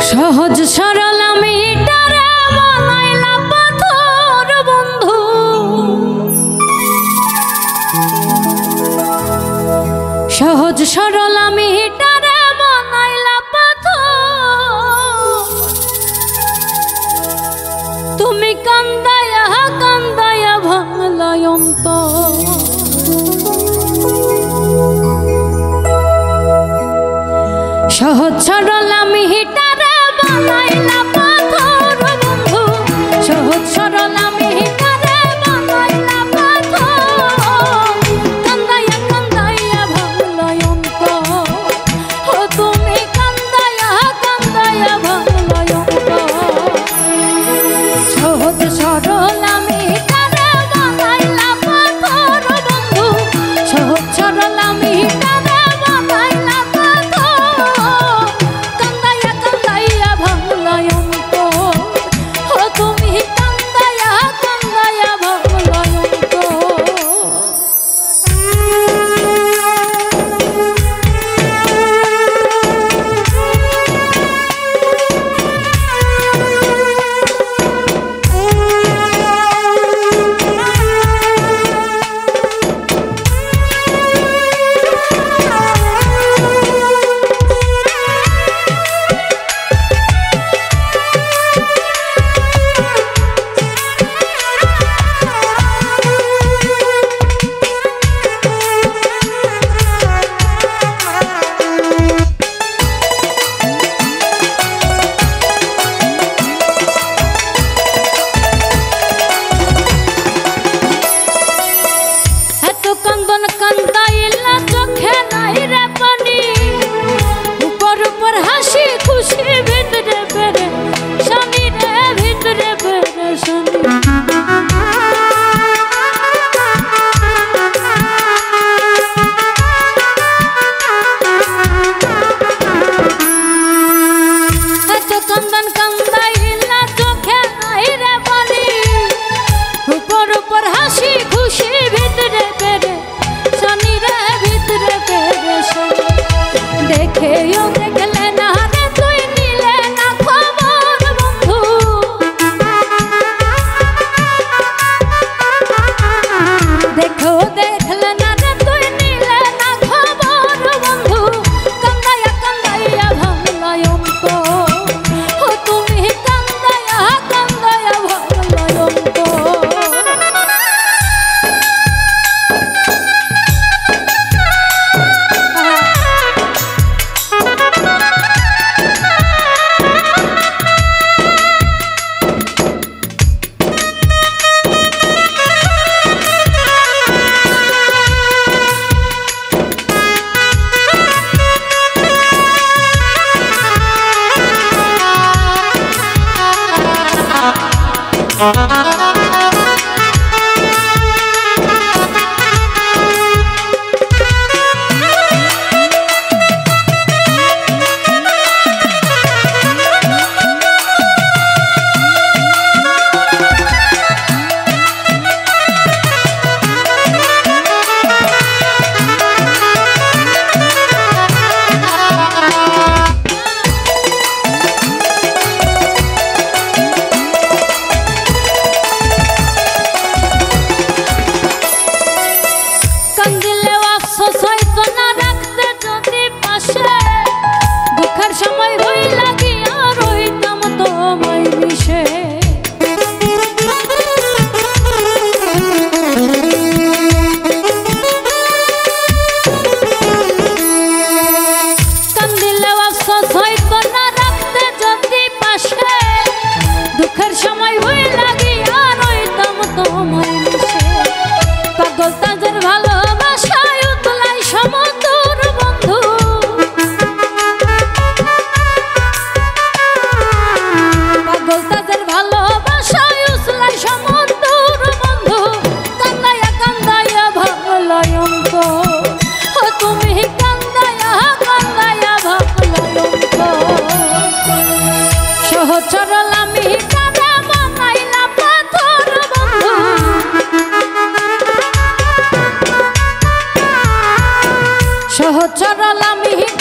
সহজ সরল আমি তারে বানাইলা পাথর বন্ধু, সহজ সরল আমি তারে বানাইলা পাথর। তুমি কান্দায়া কান্দায়া ভাঙলাই অন্তর, সহজ সরল আমি তারে বানাইলা পাথর বন্ধু, সহজ সরল আমি তারে বানাইলা পাথর। কান্দায়া কান্দায়া ভাঙলাই অন্তর, ও তুমি কান্দায়া কান্দায়া ভাঙলাই অন্তর। সহজ সরল আমি তারে বানাইলা পাথর বন্ধু, সহজ সরল আমি তারে বানাইলা পাথর। কান্দায়া কান্দায়া ভাঙলাই অন্তর, ও তুমি কান্দায়া কান্দায়া ভাঙলাই অন্তর। কান্দাইলা চোখে নাই রে পানি, উপর উপর হাসি খুশি ভিতরে বেড়ে শনি রে, ভিতরে বেড়ে শনি। এত কান্দন কান্দাইলা চোখে নাই রে পানি, উপর উপর হাসি খুশি ভিতরে বেড়ে শনি রে, ভিতরে বেড়ে শনি। দেখেও দেখলে না রে তুই নিলে না খবর বন্ধু, দেখেও দেখলে না রে তুই নিলে না খবর বন্ধু। কান্দায়া কান্দায়া ভাঙলাই অন্তর, ও তুমি কান্দায়া কান্দায়া ভাঙলাই অন্তর। চরল আমি